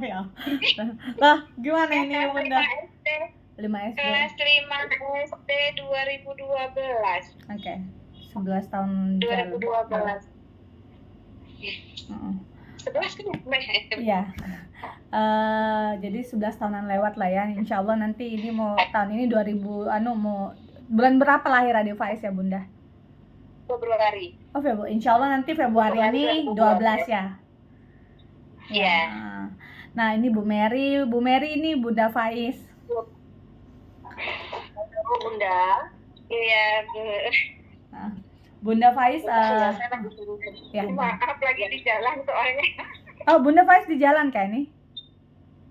Ya. Lah, gimana Ya ini kelas Bunda? 5 SD. 5 SD. Kelas 5 SD 2012. Oke. 11 tahun jalan. Iya. 2012. Heeh. 11 kan ya? Iya. Jadi 11 tahunan lewat lah ya. Insya Allah nanti ini mau tahun ini 2000 mau bulan berapa lahir Ade Faiz ya Bunda? Februari. Oh Februari. Insya Allah nanti Februari ini 12 ya. Ya. Iya. Nah ini Bu Mary ini Bunda Faiz. Bunda. Iya. Nah, Bunda Faiz. Ya. Maaf lagi di jalan soalnya. Oh Bunda Faiz di jalan kayak ini?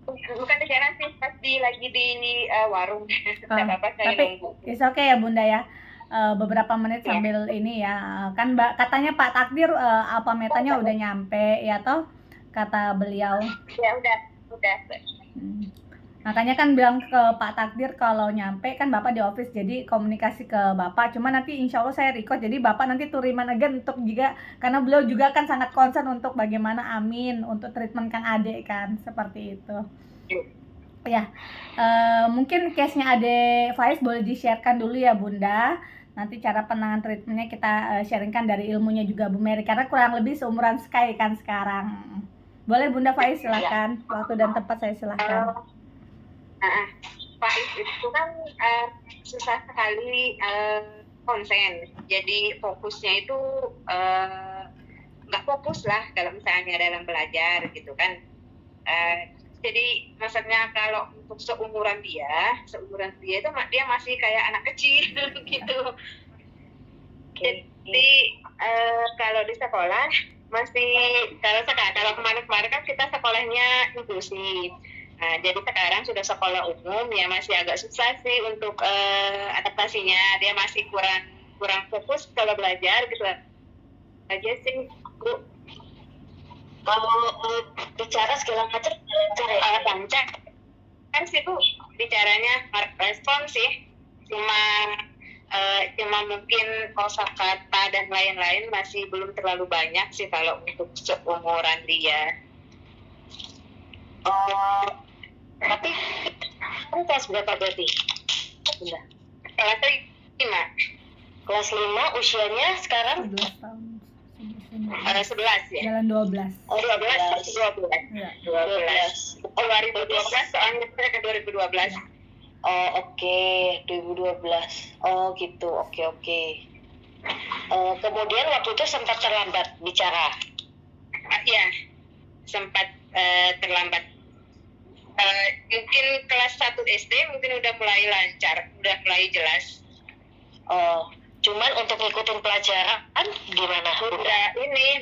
Bukan di jalan sih, lagi di warung. Tidak apa-apa saya tapi nunggu. it's okay ya Bunda ya. Beberapa menit sambil ini ya. Kan katanya Pak Takdir apa metanya udah nyampe ya toh kata beliau. Ya udah. Makanya kan bilang ke Pak Takdir kalau nyampe kan Bapak di office, jadi komunikasi ke Bapak. Cuma nanti insya Allah saya record, jadi Bapak nanti turiman again untuk juga, karena beliau juga kan sangat concern untuk bagaimana Amin untuk treatment Kang Ade kan, seperti itu. Ya, mungkin case-nya Ade Faiz boleh di-sharekan dulu ya Bunda. Nanti cara penanganan treatmentnya kita sharingkan dari ilmunya juga Bu Mary, karena kurang lebih seumuran Sky kan sekarang. Boleh Bunda Faiz silakan, waktu dan tempat saya silakan. Faiz itu kan susah sekali konsen, jadi fokusnya itu nggak fokus lah kalau misalnya dalam belajar gitu kan. Jadi maksudnya kalau untuk seumuran dia itu dia masih kayak anak kecil gitu. Jadi kalau di sekolah masih kalau kemarin kan kita sekolahnya inklusi. Nah, jadi sekarang sudah sekolah umum ya masih agak susah sih untuk adaptasinya. Dia masih kurang fokus kalau belajar gitu aja sih, Bu. Kalau bicara segala macam lancar kan sih Bu, bicaranya respon sih, cuma mungkin kosakata dan lain-lain masih belum terlalu banyak sih kalau untuk seumuran dia. Tapi kan kelas berapa berarti? Kelas 5. Kelas 5 usianya sekarang 11 tahun. 11 ya? Jalan 12. Oh, 12. Ya. 12. Oh, 2012 soalnya saya ke 2012. Oh, oke. 2012. Oh, gitu. Oke. Kemudian waktu itu sempat terlambat bicara. Iya. Sempat terlambat. Mungkin kelas 1 SD mungkin udah mulai lancar, udah mulai jelas. Oh, cuman untuk ngikutin pelajaran gimana? Udah ini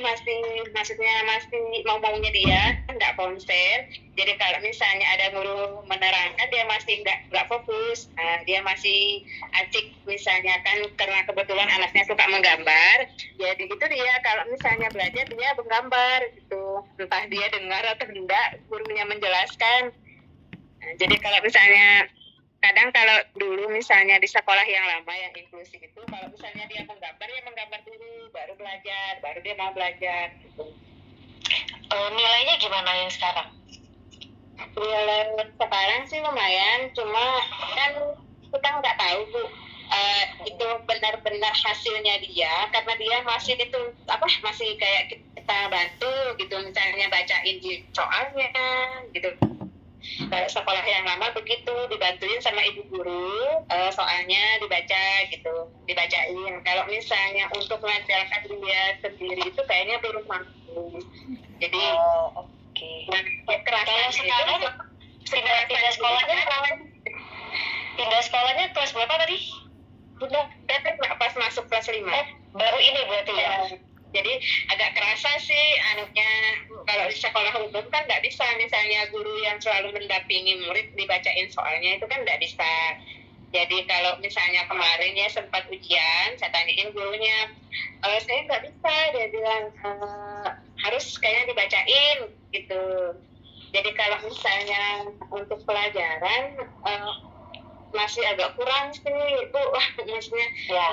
maksudnya masih maunya dia, nggak konsen. Jadi kalau misalnya ada guru menerangkan dia masih nggak fokus. Nah, dia masih asik misalnya kan karena kebetulan anaknya suka menggambar. Jadi itu dia kalau misalnya belajar dia menggambar gitu. Entah dia dengar atau tidak gurunya menjelaskan. Nah, jadi kalau misalnya kadang kalau dulu misalnya di sekolah yang lama yang inklusif itu kalau misalnya dia menggambar dulu baru dia mau belajar gitu. Nilainya gimana yang sekarang? Nilai sekarang sih lumayan, cuma kan kita nggak tahu Bu itu benar-benar hasilnya dia karena dia masih masih kayak kita bantu gitu, misalnya bacain soalnya gitu. Sekolah yang lama begitu dibantuin sama ibu guru, soalnya dibacain. Kalau misalnya untuk mengajarkan dia sendiri itu kayaknya belum mampu. Jadi kalau sekarang pindah sekolahnya kelas berapa tadi? Udah pas masuk kelas 5. Baru ini berarti ya? Jadi agak kerasa sih kalau di sekolah umum kan nggak bisa misalnya guru yang selalu mendampingi murid dibacain soalnya itu kan nggak bisa. Jadi kalau misalnya kemarin ya sempat ujian, saya tanyain gurunya, saya nggak bisa, dia bilang harus kayaknya dibacain gitu. Jadi kalau misalnya untuk pelajaran masih agak kurang sih Bu, maksudnya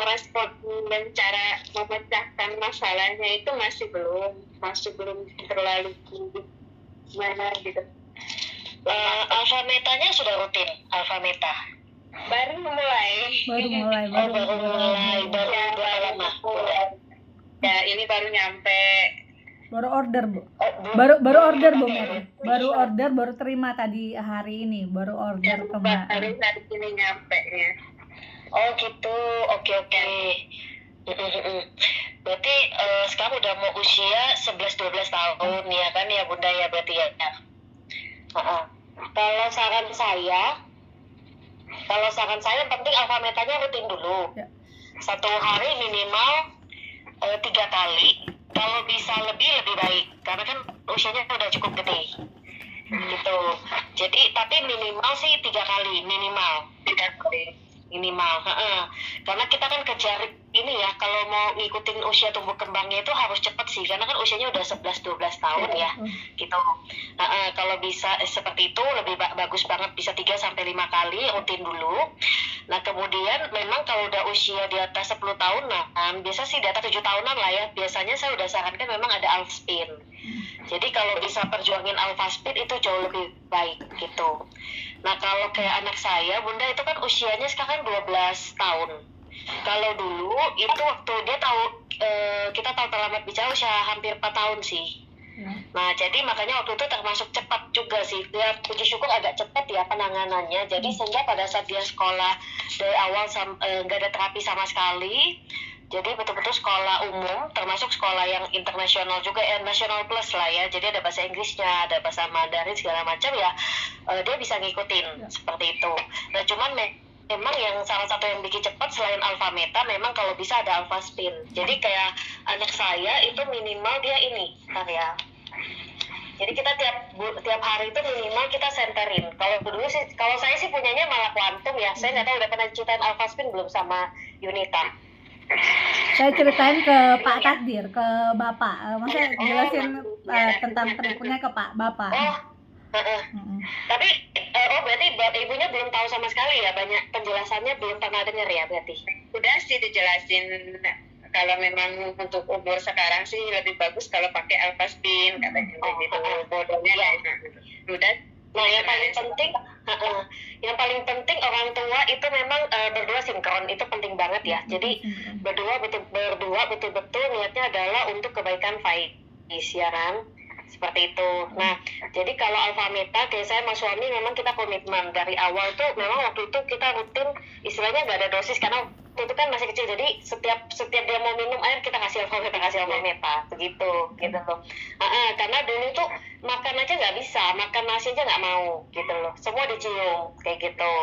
merespon dan cara memecahkan masalahnya itu masih belum terlalu tinggi. gimana gitu. Alfa Metanya sudah rutin, Alfa Meta. Baru mulai. Baru mulai. Baru Ya, berapa lama? Ya, ini baru nyampe. Baru order, Bu. Baru Order, Bu Mary. Baru order, baru terima tadi hari ini, baru order Baru kemarin. hari ini nyampe ya. Oh gitu, oke. Berarti sekarang udah mau usia 11-12 tahun ya kan ya Bunda ya berarti ya. Kalau saran saya yang penting alfa metanya rutin dulu. Ya. Satu hari minimal 3 kali. Kalau bisa lebih baik karena kan usianya udah cukup gede. Gitu. Jadi tapi minimal sih 3 kali minimal. 3 kali. Minimal, karena kita kan kejar ini ya, kalau mau ngikutin usia tumbuh kembangnya itu harus cepat sih, karena kan usianya udah 11-12 tahun ya, gitu. Kalau bisa seperti itu lebih bagus banget, bisa 3-5 kali rutin dulu. Nah kemudian memang kalau udah usia di atas 10 tahun, biasa sih di atas 7 tahunan lah ya, biasanya saya udah sarankan memang ada alpha spin. Jadi kalau bisa perjuangin alpha spin itu jauh lebih baik gitu. Nah kalau kayak anak saya, Bunda itu kan usianya sekarang 12 tahun. Kalau dulu itu waktu dia kita tahu terlambat bicara usia hampir 4 tahun sih. Nah jadi makanya waktu itu termasuk cepat juga sih. Dia puji syukur agak cepat ya penanganannya. Jadi sehingga pada saat dia sekolah dari awal nggak ada terapi sama sekali. Jadi betul-betul sekolah umum, termasuk sekolah yang internasional juga, national plus lah ya. Jadi ada bahasa Inggrisnya, ada bahasa Mandarin segala macam ya. Dia bisa ngikutin seperti itu. Nah cuman memang yang salah satu yang bikin cepat selain alpha meta, memang kalau bisa ada alpha spin. Jadi kayak anak saya itu minimal dia ini, ya. Jadi kita tiap hari itu minimal kita senterin. Kalau saya sih punyanya malah kuantum ya. Saya nggak tahu udah pernah ceritain alpha spin belum sama Yunita. Saya ceritain ke Pak Takdir, ke Bapak. Maksudnya jelasin tentang triknya ke Bapak. Tapi berarti ibunya belum tahu sama sekali ya, banyak penjelasannya belum pernah dengar ya berarti. Udah sih dijelasin kalau memang untuk umur sekarang sih lebih bagus kalau pakai alpha spin katanya gitu. Bodohnya ya. Udah. Nah yang paling penting orang tua itu memang berdua sinkron, itu penting banget ya. Jadi berdua betul-betul niatnya adalah untuk kebaikan Faiz ya kan, seperti itu. Nah jadi kalau alpha meta kayak saya sama suami memang kita komitmen dari awal tuh, memang waktu itu kita rutin istilahnya nggak ada dosis karena waktu itu kan masih kecil, jadi setiap dia mau minum air kita kasih alpha meta begitu gitu loh. Karena dulu tuh makan aja nggak bisa, makan nasi aja nggak mau gitu loh, semua dicium kayak gitu.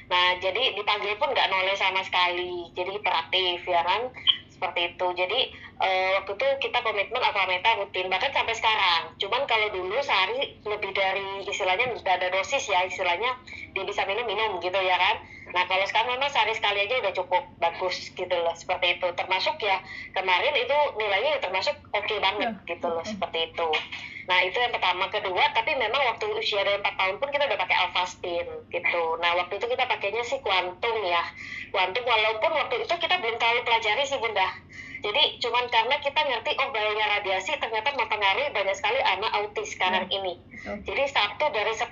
Nah jadi dipanggil pun nggak noleh sama sekali, jadi hiperaktif ya kan, seperti itu. Jadi waktu itu kita komitmen alpha meta rutin bahkan sampai sekarang. Cuman kalau dulu sehari lebih dari istilahnya nggak ada dosis ya, istilahnya dia bisa minum gitu ya kan. Nah kalau sekarang memang sehari sekali aja udah cukup bagus gitu loh, seperti itu. Termasuk ya kemarin itu nilainya termasuk oke banget gitu loh, seperti itu. Nah itu yang pertama. Kedua, tapi memang waktu usia dari 4 tahun pun kita udah pakai alpha spin gitu. Nah waktu itu kita pakainya sih kuantum ya, kuantum, walaupun waktu itu kita belum terlalu pelajari sih Bunda. Jadi cuman karena kita ngerti bahayanya radiasi ternyata mempengaruhi banyak sekali anak autis sekarang ini. Jadi 1 dari 10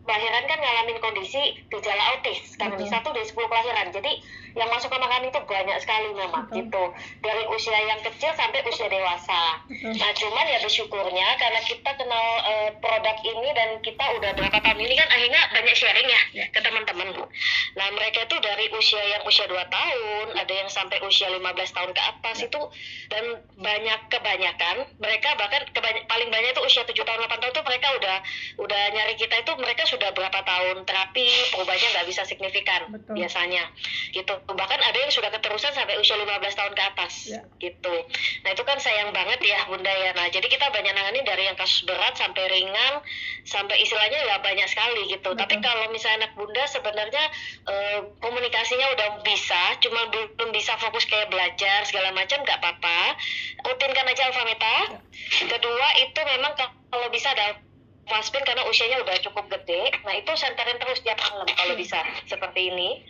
kelahiran kan ngalamin kondisi gejala autis, karena 1 dari 10 kelahiran. Jadi yang masuk ke makanan itu banyak sekali memang gitu, dari usia yang kecil sampai usia dewasa. Nah cuman ya bersyukurnya karena kita kenal produk ini dan kita udah berapa tahun ini kan akhirnya banyak sharing ya ke teman-teman. Nah mereka itu dari usia 2 tahun, ada yang sampai usia 15 tahun ke atas itu, dan kebanyakan mereka bahkan paling banyak itu usia 7 tahun 8 tahun itu mereka udah nyari kita itu, mereka sudah berapa tahun terapi, perubahannya nggak bisa signifikan biasanya gitu. Bahkan ada yang sudah keterusan sampai usia 15 tahun ke atas gitu. Nah itu kan sayang banget ya Bunda ya. Nah jadi kita banyak nangani dari yang kasus berat sampai ringan, sampai istilahnya ya banyak sekali gitu. Tapi kalau misalnya anak Bunda sebenarnya komunikasinya udah bisa, cuma belum bisa fokus kayak belajar segala macam, nggak apa-apa, rutinkan aja alpha meta. Kedua itu memang kalau bisa ada Faspin karena usianya udah cukup gede. Nah itu senterin terus tiap malam kalau bisa, seperti ini.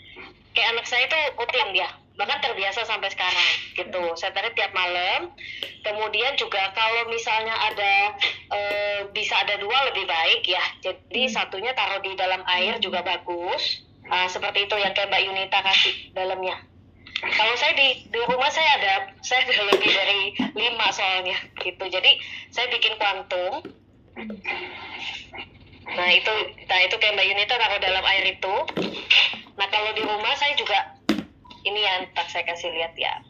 Kayak anak saya tuh rutin dia bahkan terbiasa sampai sekarang gitu. Saya tarik tiap malam. Kemudian juga kalau misalnya ada bisa ada 2 lebih baik ya, jadi satunya taruh di dalam air juga bagus. Seperti itu yang kayak Mbak Yunita kasih dalamnya. Kalau saya di rumah saya ada lebih dari 5 soalnya gitu, jadi saya bikin kuantum. Nah itu kayak Mbak Yunita taruh dalam air itu. Nah kalau di rumah saya juga ini yang tak saya kasih lihat ya.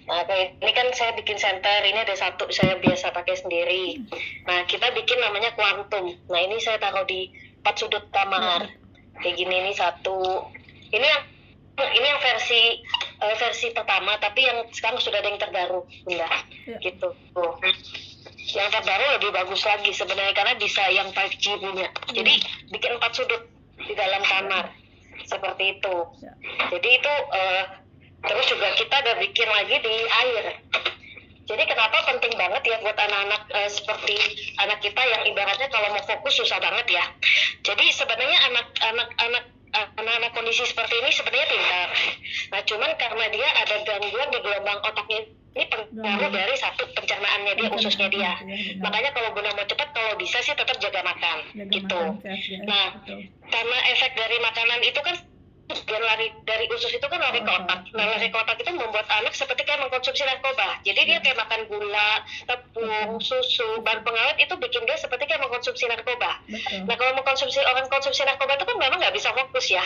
Nah ini kan saya bikin center, ini ada satu saya biasa pakai sendiri. Nah kita bikin namanya kuantum. Nah ini saya taruh di 4 sudut kamar kayak gini, ini satu. Ini yang versi pertama, tapi yang sekarang sudah ada yang terbaru, Bunda. Gitu. Yang terbaru lebih bagus lagi sebenarnya karena bisa yang 5G punya. Jadi bikin 4 sudut di dalam kamar seperti itu. Jadi itu terus juga kita ada bikin lagi di air. Jadi kenapa penting banget ya buat anak-anak seperti anak kita yang ibaratnya kalau mau fokus susah banget ya. Jadi sebenarnya anak-anak kondisi seperti ini sebenarnya pintar. Nah cuman karena dia ada gangguan di gelombang otaknya, ini pengaruh dari satu pencernaannya dia, ususnya dia. Makanya kalau Bunda mau cepat, kalau bisa sih tetap jaga makan gitu. Nah karena efek dari makanan itu kan dan lari dari usus itu kan lari ke otak. Nah lari ke otak itu membuat anak seperti kayak mengkonsumsi narkoba. Jadi dia kayak makan gula, tepung, susu, bahan pengawet, itu bikin dia seperti kayak mengkonsumsi narkoba. Nah kalau orang konsumsi narkoba itu kan memang nggak bisa fokus ya.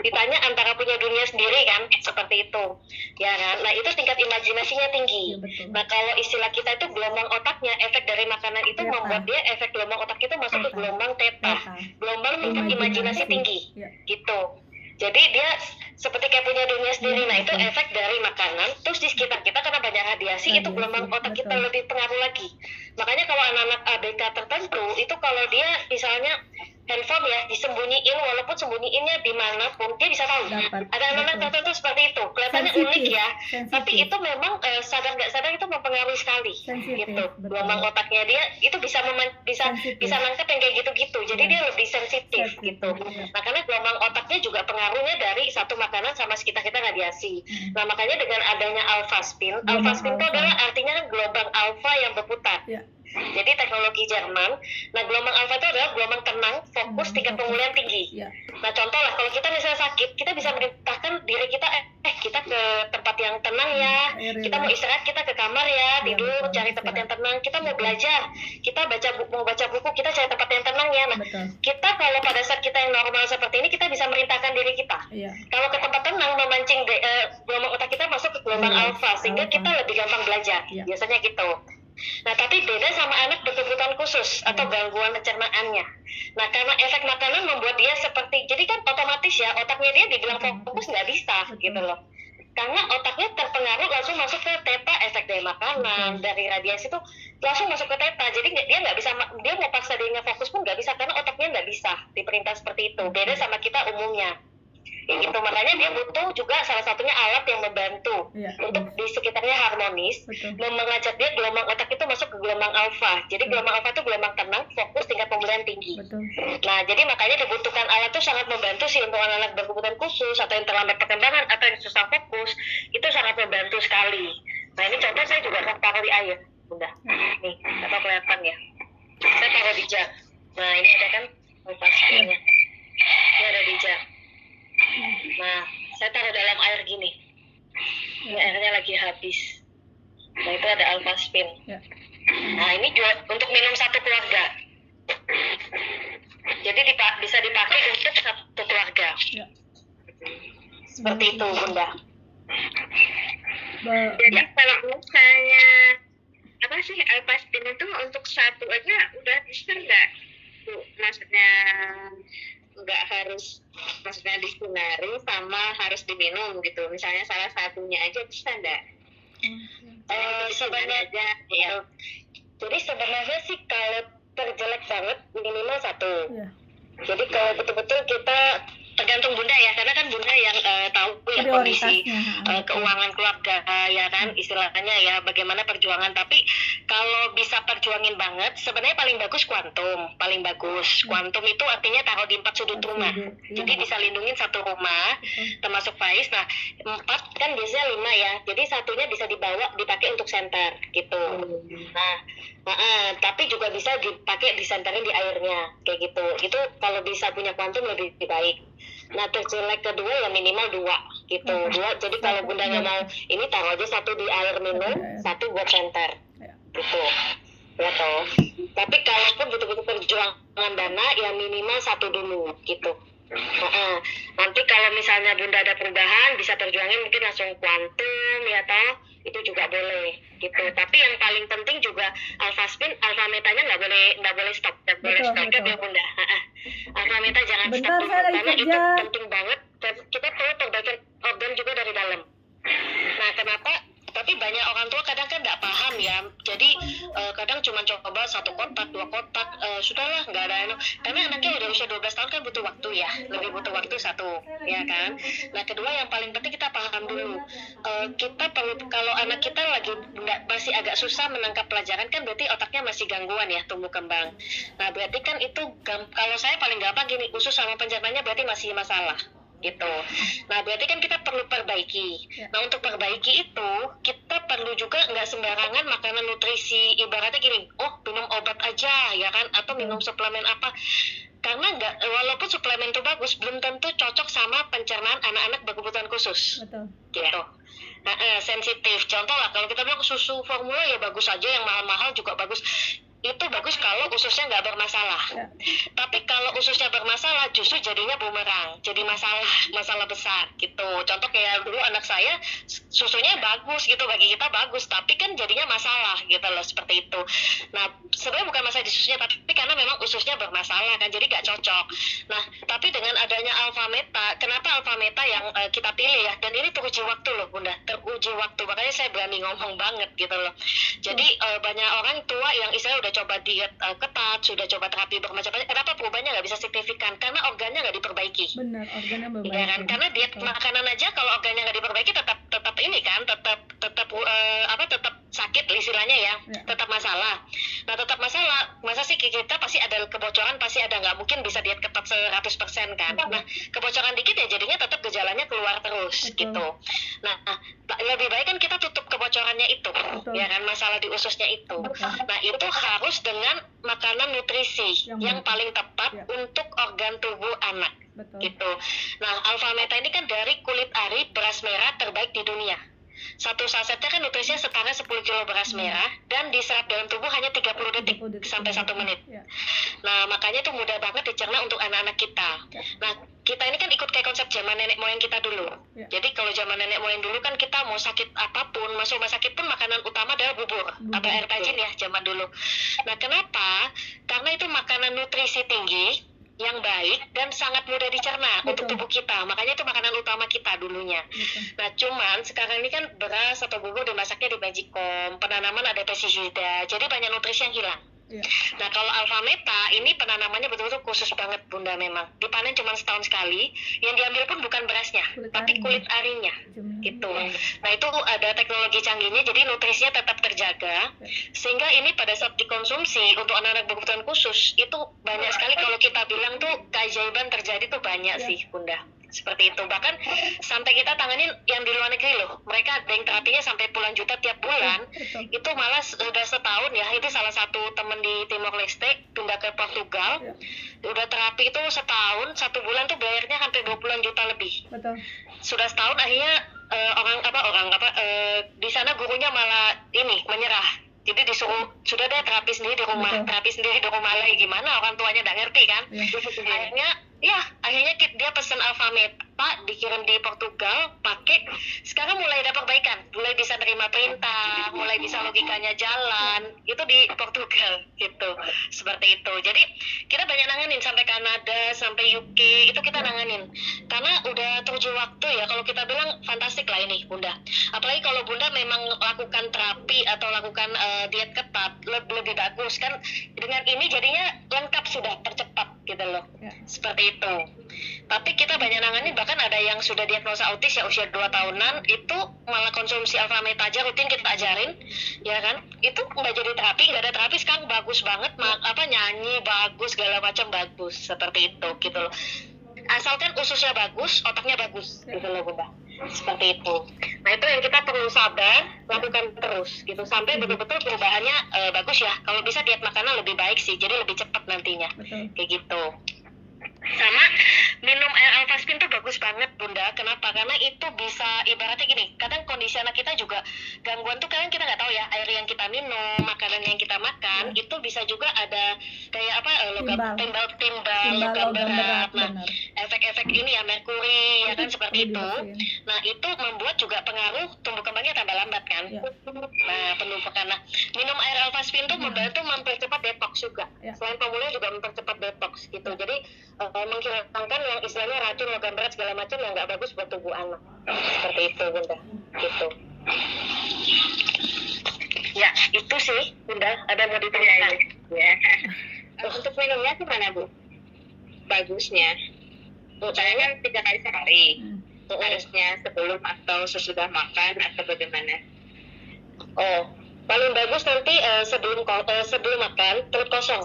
Ditanya antara punya dunia sendiri kan, seperti itu ya kan. Nah itu tingkat imajinasinya tinggi. Nah kalau istilah kita itu gelombang otaknya, efek dari makanan itu membuat dia efek gelombang otak itu masuk ke gelombang theta, gelombang tingkat imajinasi tinggi gitu. Jadi dia seperti kayak punya dunia sendiri. Nah itu efek dari makanan. Terus di sekitar kita karena banyak radiasi, itu gelombang otak kita lebih pengaruh lagi. Makanya kalau anak-anak ABK tertentu itu kalau dia misalnya handphone ya disembunyiin, walaupun sembunyiinnya dimanapun dia bisa tahu. Ada anak-anak tertentu seperti itu, kelihatannya unik ya, tapi itu memang sadar nggak sadar itu mempengaruhi sekali gitu. Gelombang otaknya dia itu bisa nangkep yang kayak gitu-gitu, jadi dia lebih sensitif gitu. Nah karena gelombang otaknya juga pengaruhnya dari satu makanan sama sekitar kita radiasi. Nah makanya dengan adanya alpha spin itu adalah artinya gelombang alpha yang berputar. Jadi teknologi Jerman. Nah gelombang alpha itu adalah gelombang tenang, fokus, tingkat pemulihan tinggi. Nah contoh lah kalau kita misalnya sakit, kita bisa merintahkan diri kita kita ke tempat yang tenang ya, kita mau istirahat kita ke kamar ya, tidur cari tempat yang tenang. Kita mau belajar, kita mau baca buku, kita cari tempat yang tenang ya. Nah kita kalau pada saat kita yang normal seperti ini, kita bisa merintahkan diri kita kalau ke tempat tenang, memancing gelombang otak kita masuk ke gelombang alpha, sehingga kita lebih gampang belajar biasanya gitu. Nah tapi beda sama anak berkebutuhan khusus atau gangguan pencernaannya. Nah karena efek makanan membuat dia seperti, jadi kan otomatis ya otaknya dia dibilang fokus nggak bisa gitu loh. Karena otaknya terpengaruh langsung masuk ke theta, efek dari makanan, dari radiasi itu langsung masuk ke theta. Jadi dia nggak bisa, dia mau paksa dirinya fokus pun nggak bisa karena otaknya nggak bisa diperintah seperti itu. Beda sama kita umumnya. Gitu, makanya dia butuh juga salah satunya alat yang membantu untuk di sekitarnya harmonis, mengajak dia gelombang otak itu masuk ke gelombang alfa. Jadi gelombang alfa itu gelombang tenang, fokus, tingkat pemulihan tinggi. Nah jadi makanya dibutuhkan alat itu sangat membantu sih untuk anak-anak berkebutuhan khusus atau yang terlambat perkembangan atau yang susah fokus, itu sangat membantu sekali. Nah ini contoh saya juga taruh di air, Bunda. Nih, apa kelihatan ya? Saya taruh di jug. Nah ini ada kan pasirnya. Ini ada di jug. Nah, saya taruh dalam air gini. Ini airnya lagi habis. Nah, itu ada alpha spin. Nah, ini juga untuk minum satu keluarga. Jadi bisa dipakai untuk satu keluarga. Seperti itu, Bunda. Jadi kalau misalnya apa sih alpha spin itu untuk satu aja udah bisa nggak? Maksudnya nggak harus, maksudnya disinari sama harus diminum gitu, misalnya salah satunya aja bisa nggak? Sebenarnya ya. Jadi sebenarnya sih kalau terjelek banget minimal satu. Jadi kalau betul-betul kita tergantung bunda ya, karena kan bunda yang tahu ya kondisi prioritasnya. keuangan keluarga ya kan, istilahnya ya bagaimana perjuangan. Tapi kalau bisa perjuangin banget, sebenarnya paling bagus kuantum itu artinya taruh di 4 sudut rumah. Jadi bisa lindungin 1 rumah termasuk Faiz. Nah 4 kan biasanya 5 ya, jadi satunya bisa dibawa dipakai untuk senter gitu. Tapi juga bisa dipakai disenterin di airnya kayak gitu. Itu kalau bisa punya kuantum lebih baik. Nah terjelek kedua ya minimal 2 gitu. 2, jadi kalau bunda nggak mau ini, taruh aja 1 di air minum, 1 buat senter gitu ya toh. Tapi kalaupun betul-betul perjuangan dana ya minimal 1 dulu gitu. Nanti kalau misalnya bunda ada perubahan bisa perjuangin mungkin langsung kuantum ya toh, itu juga boleh gitu. Tapi yang paling penting juga alpha spin, alpha metanya nggak boleh stop, ya bunda. Alpha meta jangan stop dulu, karena itu penting banget. Kita perlu perbaikan organ juga dari dalam. Nah kenapa? Tapi banyak orang tua kadang kan nggak paham ya, jadi kadang cuma coba 1 kotak 2 kotak, sudahlah nggak ada karena anaknya udah usia 12 tahun kan butuh waktu ya, lebih butuh waktu 1 ya kan. Nah kedua yang paling penting kita paham dulu, kita perlu, kalau anak kita lagi masih agak susah menangkap pelajaran kan berarti otaknya masih gangguan ya tumbuh kembang. Nah berarti kan itu kalau saya paling gampang gini, usus sama pencernanya berarti masih masalah gitu. Nah berarti kan kita perlu perbaiki. Nah untuk perbaiki itu kita perlu juga nggak sembarangan makanan nutrisi, ibaratnya gini, minum obat aja ya kan, atau minum suplemen apa, karena nggak, walaupun suplemen itu bagus belum tentu cocok sama pencernaan anak-anak berkebutuhan khusus. Betul. Gitu. Sensitif. Contoh lah kalau kita bilang susu formula ya bagus aja, yang mahal-mahal juga bagus. Itu bagus kalau ususnya nggak bermasalah. Tapi kalau ususnya bermasalah justru jadinya bumerang, jadi masalah besar gitu. Contoh kayak dulu anak saya susunya bagus gitu, bagi kita bagus, tapi kan jadinya masalah gitu loh, seperti itu. Nah sebenarnya bukan masalah di susunya, tapi karena memang ususnya bermasalah kan, jadi nggak cocok. Nah tapi dengan adanya alpha meta, kenapa alpha meta yang kita pilih ya, dan ini teruji waktu loh bunda, teruji waktu, makanya saya berani ngomong banget gitu loh. Jadi banyak orang tua yang istilahnya udah coba diet ketat, sudah coba terapi bermacam-macam, kenapa perubahannya nggak bisa signifikan? Karena organnya nggak diperbaiki. Benar, organnya berbaiki. Ya kan? Karena diet makanan aja kalau organnya nggak diperbaiki tetap ini kan, tetap sakit istilahnya ya, tetap masalah. Nah tetap masalah, masa sih kita pasti ada kebocoran, pasti ada, nggak mungkin bisa diet ketat 100% kan. Nah kebocoran dikit ya jadinya tetap gejalanya keluar terus. Betul. Gitu. Nah lebih baik kan kita tutup kebocorannya itu. Betul. Ya kan, masalah di ususnya itu. Betul. Nah itu harus dengan makanan nutrisi yang paling tepat untuk organ tubuh anak. Betul. Gitu. Nah alpha meta ini kan dari kulit ari beras merah terbaik di dunia. 1 sasetnya kan nutrisinya setara 10 kilo beras merah dan diserap dalam tubuh hanya 30 detik sampai 1 menit. Nah makanya itu mudah banget dicerna untuk anak-anak kita. Nah kita ini kan ikut kayak konsep zaman nenek moyang kita dulu. Jadi kalau zaman nenek moyang dulu kan kita mau sakit apapun, masuk rumah sakit pun makanan utama adalah bubur atau air tajin ya zaman dulu. Nah kenapa? Karena itu makanan nutrisi tinggi, yang baik dan sangat mudah dicerna. Betul. Untuk tubuh kita, makanya itu makanan utama kita dulunya. Betul. Nah cuman sekarang ini kan beras atau bubur dimasaknya di magicom, penanaman ada pestisida, jadi banyak nutrisi yang hilang. Nah kalau alpha meta ini penanamannya betul-betul khusus banget bunda, memang dipanen cuma setahun sekali, yang diambil pun bukan berasnya tapi kulit arinya gitu. Nah itu ada teknologi canggihnya, jadi nutrisinya tetap terjaga sehingga ini pada saat dikonsumsi untuk anak-anak berkebutuhan khusus itu banyak sekali, kalau kita bilang tuh keajaiban terjadi tuh banyak sih bunda, seperti itu. Bahkan sampai kita tanganin yang di luar negeri loh, mereka ada yang terapinya sampai puluhan juta tiap bulan. Itu malah sudah setahun ya, itu salah satu temen di Timor Leste pindah ke Portugal. Udah terapi itu setahun, 1 bulan tuh bayarnya hampir 20-an juta lebih. Betul. Sudah setahun akhirnya di sana gurunya malah ini menyerah. Jadi disuruh sudah deh terapi sendiri di rumah. Betul. Terapi sendiri di rumah lagi gimana, orang tuanya nggak ngerti kan. Akhirnya dia pesan alpha meta, dikirim di Portugal, pakai, sekarang mulai ada perbaikan, mulai bisa terima perintah, mulai bisa logikanya jalan, itu di Portugal gitu, seperti itu. Jadi kita banyak nanganin sampai Kanada, sampai UK, itu kita nanganin karena udah teruji waktu ya. Kalau kita bilang fantastik lah ini bunda, apalagi kalau bunda memang lakukan terapi atau lakukan diet ketat, lebih bagus kan, dengan ini jadinya lengkap, sudah tercepat gitu loh. Seperti itu. Tapi kita banyak nangani, bahkan ada yang sudah diagnosa autis ya usia 2 tahunan, itu malah konsumsi alfa meta aja rutin kita ajarin, ya kan? Itu nggak jadi terapi, nggak ada terapi, sekarang bagus banget, nyanyi bagus, segala macam bagus, seperti itu gitu loh. Asalkan ususnya bagus, otaknya bagus, gitu loh Bunda. Seperti itu. Nah itu yang kita perlu sabar, lakukan terus gitu sampai betul-betul perubahannya bagus ya. Kalau bisa diet makanan lebih baik sih, jadi lebih cepat nantinya. Betul. Kayak gitu. Sama minum air alfaspin tuh bagus banget Bunda. Kenapa? Karena itu bisa ibaratnya gini, kadang kondisi anak kita juga gangguan tuh, kadang kita nggak tahu ya, air yang kita minum, makanan yang kita makan itu bisa juga ada kayak apa, timbal logam berat. Nah, efek-efek ini ya, merkuri ya kan, seperti itu. Nah itu membuat juga pengaruh tumbuh kembangnya tambah lambat kan. Nah penumpukan. Nah minum air alfaspin tuh membantu mempercepat detox juga. Selain pemulihan juga mempercepat detox gitu. Jadi menghilangkan yang istilahnya racun, logam berat segala macam yang nggak bagus buat tubuh anak. Seperti itu Bunda. Gitu. Ya itu sih Bunda. Ada mau ditanyakan? Ya. Untuk minumnya gimana Bu? Bagusnya? Saya kan 3 kali sehari. Harusnya sebelum atau sesudah makan atau bagaimana? Oh, paling bagus nanti sebelum makan perut kosong.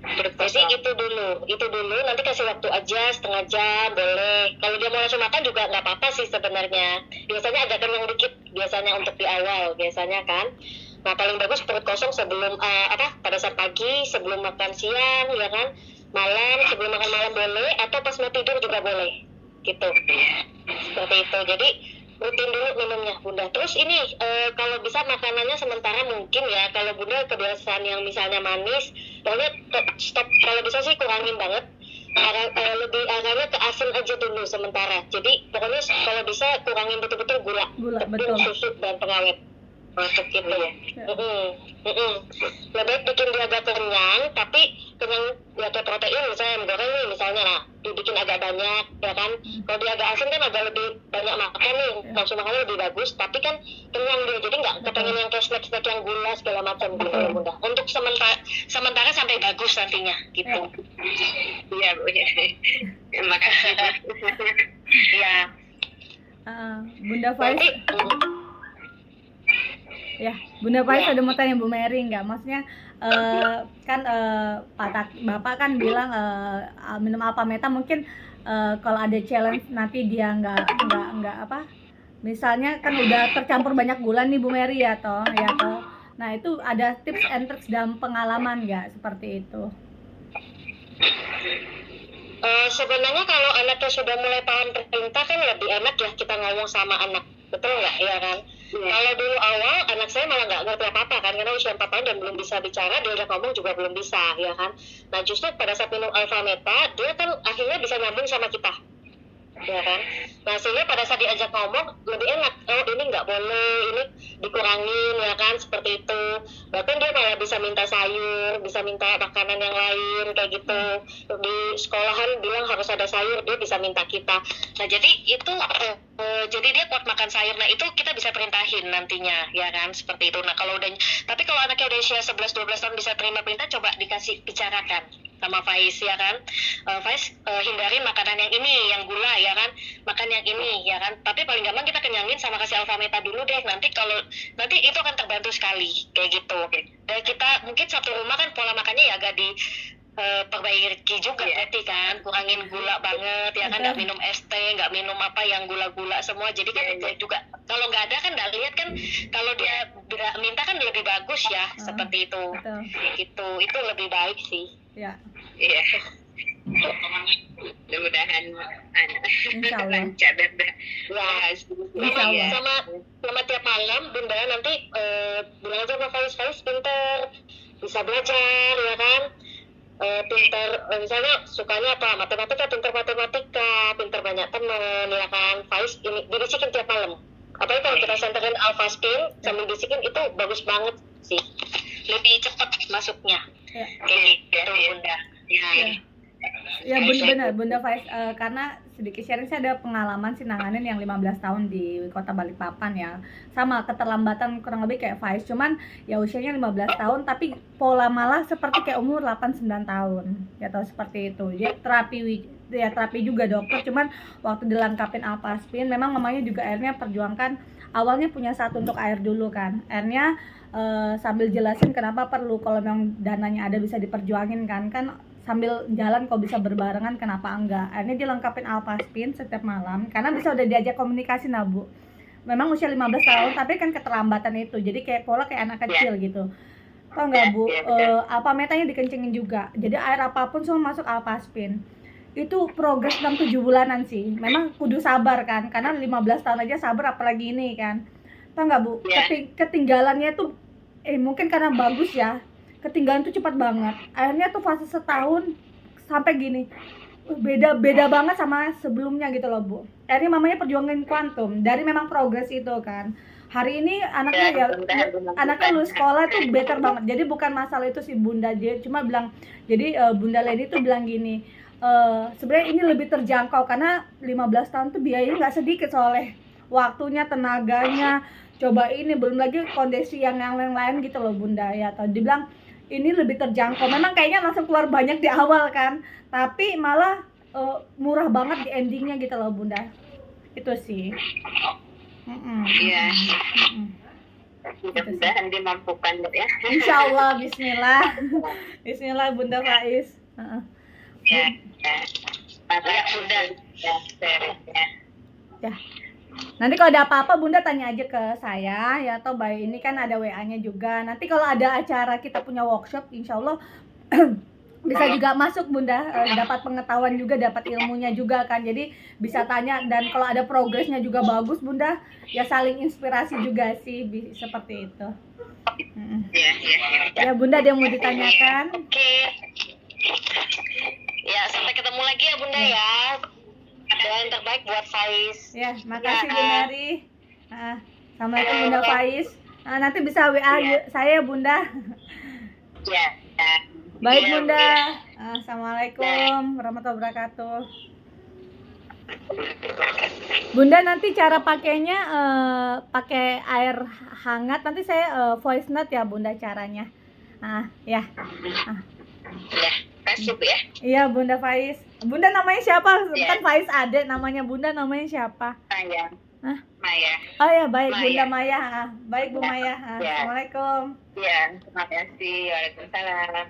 Jadi itu dulu nanti kasih waktu aja setengah jam boleh. Kalau dia mau langsung makan juga nggak apa-apa sih sebenarnya. Biasanya agak kenyang dikit biasanya untuk di awal biasanya kan. Nah paling bagus perut kosong sebelum pada saat pagi, sebelum makan siang ya kan, malam sebelum makan malam boleh, atau pas mau tidur juga boleh gitu. Seperti itu. Jadi rutin dulu minumnya Bunda. Terus ini kalau bisa makanannya sementara mungkin ya, kalau Bunda kebiasaan yang misalnya manis, pokoknya stop, kalau bisa sih kurangin banget. Lebih arahnya ke asin aja dulu sementara. Jadi pokoknya kalau bisa kurangin betul-betul gula betul. susu dan pengawet masuk gitu ya. Lebih baik bikin dia agak kenyang, tapi kenyang ya kayak protein misalnya goreng nih misalnya, nah dibikin agak banyak ya kan. Kalau dia agak asin kan agak lebih banyak makan nih, langsung makannya lebih bagus, tapi kan kenyang dia, jadi nggak kepengen yang kayak snack yang gula segala macam gitu ya Bunda. Untuk sementara sampai bagus nantinya gitu. Iya Bu ya. Terima kasih Bu. Ya. Bunda Faiz. Ya, Bunda Faiz ada mau tanya Bu Mary nggak? Maksudnya kan Bapak kan bilang minum alfa meta mungkin kalau ada challenge nanti dia nggak apa? Misalnya kan udah tercampur banyak gula nih Bu Mary ya toh. Nah itu ada tips and tricks dalam pengalaman nggak seperti itu? Sebenarnya kalau anaknya sudah mulai paham perintah kan lebih enak ya kita ngomong sama anak, betul nggak ya kan? Kalau dulu awal anak saya malah nggak ngerti apa-apa kan, karena usia 4 tahun dan belum bisa bicara, diajak ngomong juga belum bisa ya kan. Nah justru pada saat minum alfa meta dia kan akhirnya bisa nyambung sama kita ya kan. Nah sehingga pada saat diajak ngomong lebih enak, oh ini nggak boleh, ini dikurangin ya kan, seperti itu. Bahkan dia malah bisa minta sayur, bisa minta makanan yang lain kayak gitu. Di sekolahan bilang harus ada sayur, dia bisa minta kita. Nah jadi itu jadi dia kuat makan sayur. Nah itu kita bisa perintahin nantinya ya kan, seperti itu. Nah kalau tapi kalau anaknya udah usia 11-12 tahun bisa terima perintah, coba dikasih bicarakan sama Faiz ya kan. Faiz hindarin makanan yang ini, yang gula ya kan, makan yang ini ya kan. Tapi paling gampang kita kenyangin sama kasih alfa meta dulu deh. Nanti itu akan terbantu sekali kayak gitu. Dan kita mungkin satu rumah kan pola makannya ya agak perbaiki juga berarti kan, kurangin gula banget ya kan, nggak minum es teh, nggak minum apa yang gula-gula semua. Jadi kan juga kalau nggak ada kan nggak lihat kan, kalau dia minta kan lebih bagus ya, seperti itu. Gitu, itu lebih baik sih. Ya. Iya. Mudah-mudahan lancar dan sama tiap malam Bunda nanti bilang aja sama Faiz pinter, bisa belajar ya kan, pinter misalnya sukanya apa, matematika, pinter banyak teman ya kan. Faiz ini dibisikin tiap malam, apalagi kalau kita senterin alfa spin sambil bisikin itu bagus banget sih, lebih cepat masuknya. Kayak gitu Bunda. Ya benar Bunda Faiz, karena sedikit sharing, saya ada pengalaman sih nanganin yang 15 tahun di kota Balikpapan ya, sama keterlambatan kurang lebih kayak Faiz, cuman ya usianya 15 tahun tapi pola malah seperti kayak umur 8-9 tahun ya, tahu seperti itu. Dia terapi ya terapi juga dokter, cuman waktu dilengkapin Alpaspin memang mamanya juga akhirnya perjuangkan, awalnya punya satu untuk air dulu kan, akhirnya sambil jelasin kenapa perlu, kalau memang dananya ada bisa diperjuangin kan sambil jalan kok bisa berbarengan, kenapa enggak, akhirnya dilengkapin Alpaspin setiap malam karena bisa udah diajak komunikasi nah Bu. Memang usia 15 tahun tapi kan keterlambatan itu, jadi kayak pola kayak anak kecil gitu. Tau nggak Bu, apa metanya dikencengin juga, jadi air apapun semua masuk Alpaspin. Itu progres 6-7 bulanan sih, memang kudu sabar kan, karena 15 tahun aja sabar apalagi ini kan. Tau nggak Bu, ketinggalannya tuh mungkin karena bagus ya, ketinggalan tuh cepat banget. Akhirnya tuh fase setahun sampai gini, beda banget sama sebelumnya gitu loh Bu. Akhirnya mamanya perjuangin kuantum, dari memang progres itu kan. Hari ini anaknya lulus sekolah tuh better banget. Jadi bukan masalah itu si Bunda, dia cuma bilang, jadi Bunda Lady tuh bilang gini, sebenarnya ini lebih terjangkau karena 15 tahun tuh biayanya nggak sedikit soalnya, waktunya, tenaganya, coba ini belum lagi kondisi yang lain gitu loh Bunda ya. Atau dibilang ini lebih terjangkau. Memang kayaknya langsung keluar banyak di awal kan, tapi malah murah banget di endingnya gitu loh Bunda. Itu sih. Iya. Mudah-mudahan dimampukan ya. Insya Allah, Bismillah. Bismillah Bunda Faiz. Ya. Makasih Bunda. Ya. Nanti kalau ada apa-apa Bunda tanya aja ke saya ya, atau by ini kan ada WA-nya juga. Nanti kalau ada acara kita punya workshop, insya Allah bisa juga masuk Bunda, dapat pengetahuan juga, dapat ilmunya juga kan, jadi bisa tanya, dan kalau ada progresnya juga bagus Bunda, ya saling inspirasi juga sih, seperti itu. Ya Bunda, ada yang mau ditanyakan? Oke. Ya, sampai ketemu lagi ya Bunda ya. Doa yang terbaik buat Faiz. Ya, makasih Bu Nari. Assalamualaikum Bunda Faiz. Nanti bisa WA saya Bunda. Ya. Baik Bunda. Assalamualaikum warahmatullahi wabarakatuh. Bunda, nanti cara pakainya pakai air hangat, nanti saya voice note ya Bunda caranya. Ya. Ya, kasih Bu ya. Iya Bunda Faiz. Bunda namanya siapa? Kan Faiz adek, namanya Bunda namanya siapa? Maya. Maya. Oh ya, baik Maya. Bunda Maya. Baik Bu Maya. Assalamualaikum. Ya, terima kasih. Waalaikumsalam.